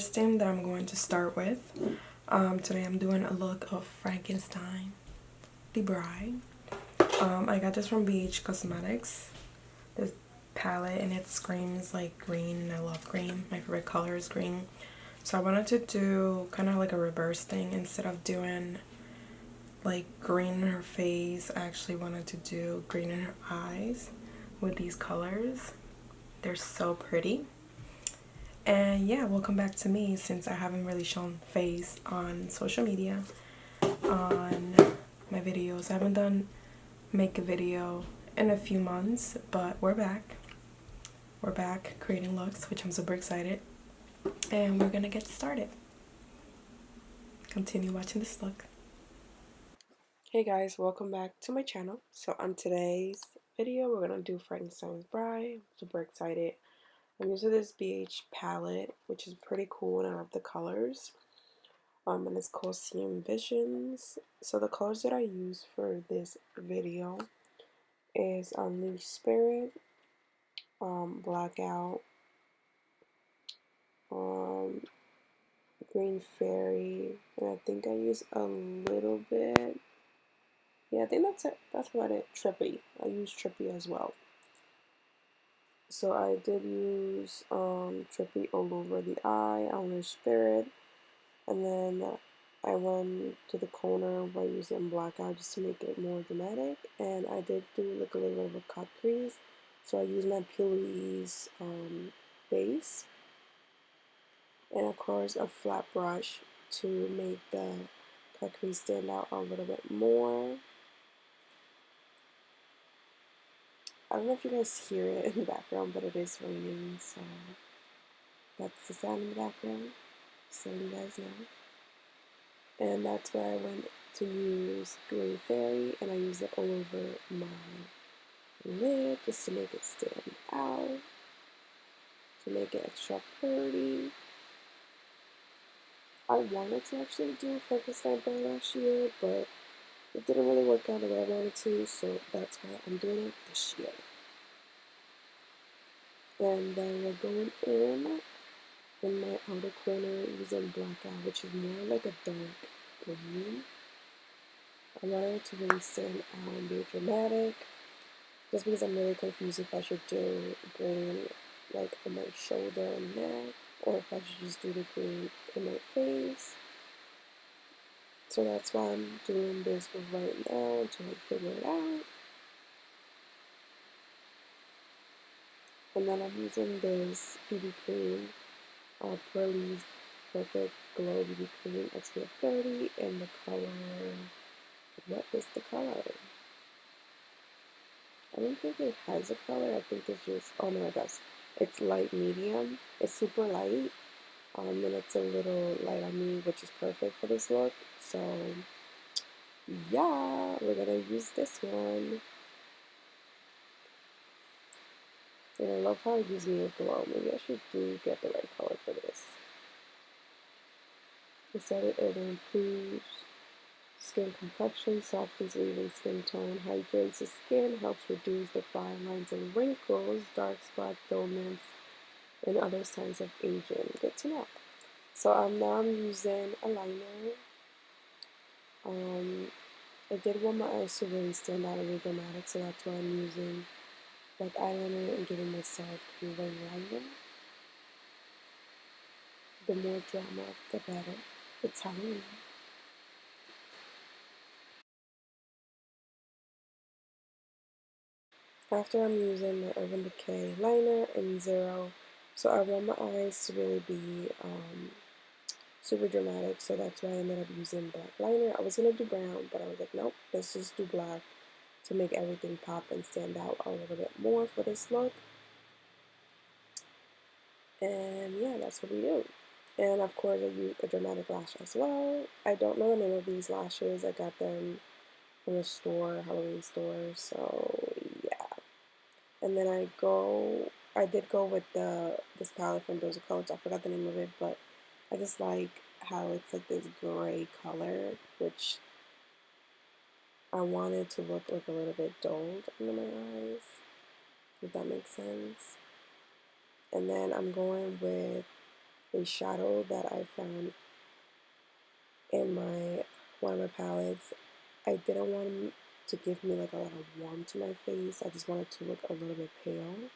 first thing that I'm going to start with, today I'm doing a look of Frankenstein, the bride. I got this from Bhcosmetics, this palette, and it screams like green, and I love green. My favorite color is green. So I wanted to do kind of like a reverse thing. Instead of doing like green in her face, I actually wanted to do green in her eyes with these colors. They're so pretty. And yeah, welcome back to me, since I haven't really shown face on social media on my videos. I haven't done make a video in a few months, but we're back. We're back creating looks, which I'm super excited. And we're gonna get started. Continue watching this look. Hey guys, welcome back to my channel. So on today's video, we're gonna do Frankenstein's Bride. I'm super excited. I'm using this BH palette, which is pretty cool, and I love the colors. And it's called Seeing Visions. So the colors that I use for this video is Unleashed Spirit, Blackout, Green Fairy, and I think I use a little bit. Yeah, I think that's it. That's about it. Trippy. I use Trippy as well. So I did use Trippy all over the eye, Unleashed Spirit, and then I went to the corner by using Blackout just to make it more dramatic, and I did do like a little bit of a cut crease. So I used my P.LOIUSE base, and of course a flat brush to make the cut crease stand out a little bit more. I don't know if you guys hear it in the background, but it is raining, so that's the sound in the background, so you guys know. And that's where I went to use Green Fairy, and I used it all over my lid just to make it stand out, to make it extra pretty. I wanted to actually do Frankenstein Bride last year, but it didn't really work out the way I wanted to, so that's why I'm doing it this year. And then we're going in my outer corner using Blackout, which is more like a dark green. I wanted it to really stand out and be dramatic, just because I'm really confused if I should do green like on my shoulder and neck, or if I should just do the green in my face. So that's why I'm doing this right now, until I figure it out. And then I'm using this BB cream, P.LOIUSE Perfect Glow BB Cream SPF 30 in the color, what is the color? I don't think it has a color. I think it's just, oh no, it does. It's light medium. It's super light, and it's a little light on me, which is perfect for this look. So yeah, we're gonna use this one. And I love how it gives me a glow. Maybe I should get the right color for this. It said it improves skin complexion, softens even skin tone, hydrates the skin, helps reduce the fine lines and wrinkles, dark spots, dullness, and other signs of aging. Good to know. So now I'm using a liner. I did want my eyes to really stand out and be dramatic, so that's why I'm using like eyeliner and giving myself a wing liner. The more drama, the better. It's Halloween. After I'm using my Urban Decay liner in Zero, so I want my eyes to really be super dramatic, so that's why I ended up using black liner. I was going to do brown, but I was like, nope, let's just do black to make everything pop and stand out a little bit more for this look. And yeah, that's what we do. And of course, I use a dramatic lash as well. I don't know the name of these lashes. I got them from a store, Halloween store, so yeah. And then I did go with this palette from Bhcosmetics. I forgot the name of it, but I just like how it's like this gray color, which I wanted to look like a little bit dulled under my eyes, if that makes sense. And then I'm going with a shadow that I found in one of my palettes. I didn't want to give me like a lot of warmth to my face. I just wanted to look a little bit pale.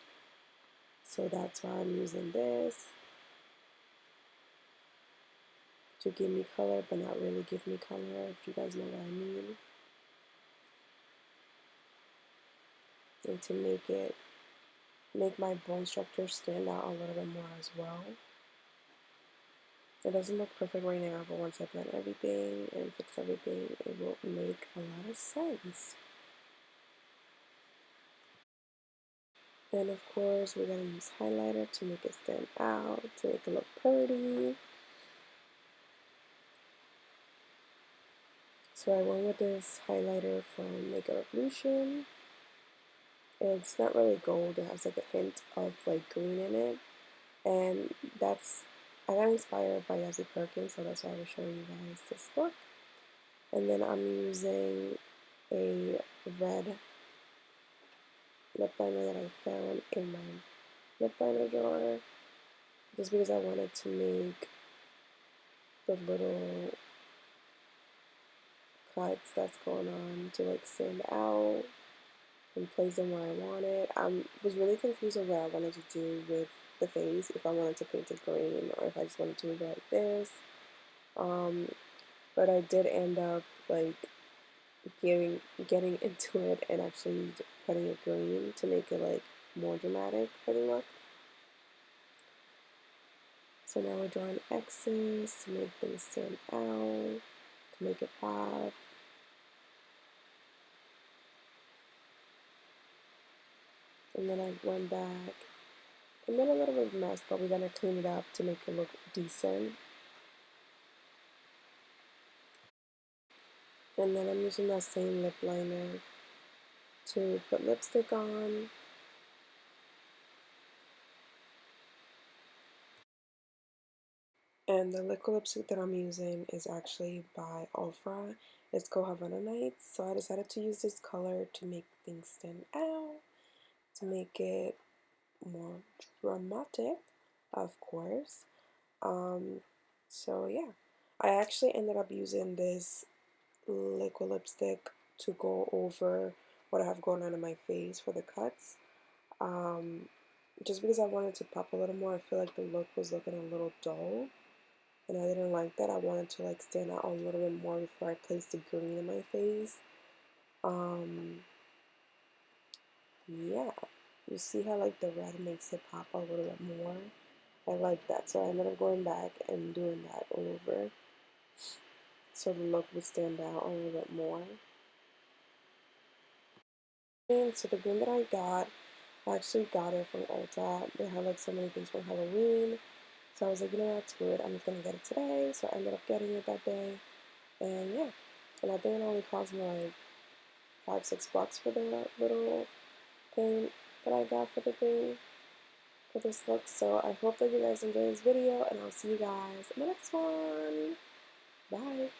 So that's why I'm using this to give me color, but not really give me color, if you guys know what I mean. And to make my bone structure stand out a little bit more as well. It doesn't look perfect right now, but once I blend everything and fix everything, it will make a lot of sense. And of course, we're going to use highlighter to make it stand out, to make it look pretty. So I went with this highlighter from Makeup Revolution. It's not really gold, it has like a hint of like green in it. And I got inspired by Yazzie Perkins, so that's why I was showing you guys this look. And then I'm using a red lip liner that I found in my lip liner drawer, just because I wanted to make the little cuts that's going on to like stand out and place them where I want it. I was really confused on what I wanted to do with the face, if I wanted to paint it green or if I just wanted to leave it like this. But I did end up like getting into it and actually putting it green to make it like more dramatic for the look. So now we're drawing X's to make things stand out, to make it pop. And then I went back and then a little bit of a mess, but we're gonna clean it up to make it look decent. And then I'm using that same lip liner to put lipstick on. And the liquid lipstick that I'm using is actually by Ofra. It's called Havana Nights. So I decided to use this color to make things stand out, to make it more dramatic, of course. So yeah, I actually ended up using this liquid lipstick to go over what I have going on in my face for the cuts. Just because I wanted to pop a little more. I feel like the look was looking a little dull, and I didn't like that. I wanted to like stand out a little bit more before I placed the green in my face. Yeah, you see how like the red makes it pop a little bit more. I like that, so I ended up going back and doing that over so the look would stand out a little bit more. And so the green that I actually got it from Ulta. They had like so many things for Halloween. So I was like, you know what, screw it, I'm just gonna get it today. So I ended up getting it that day. And yeah. And I think it only cost me like $5-6 for the little thing that I got for the green for this look. So I hope that you guys enjoy this video, and I'll see you guys in the next one. Bye.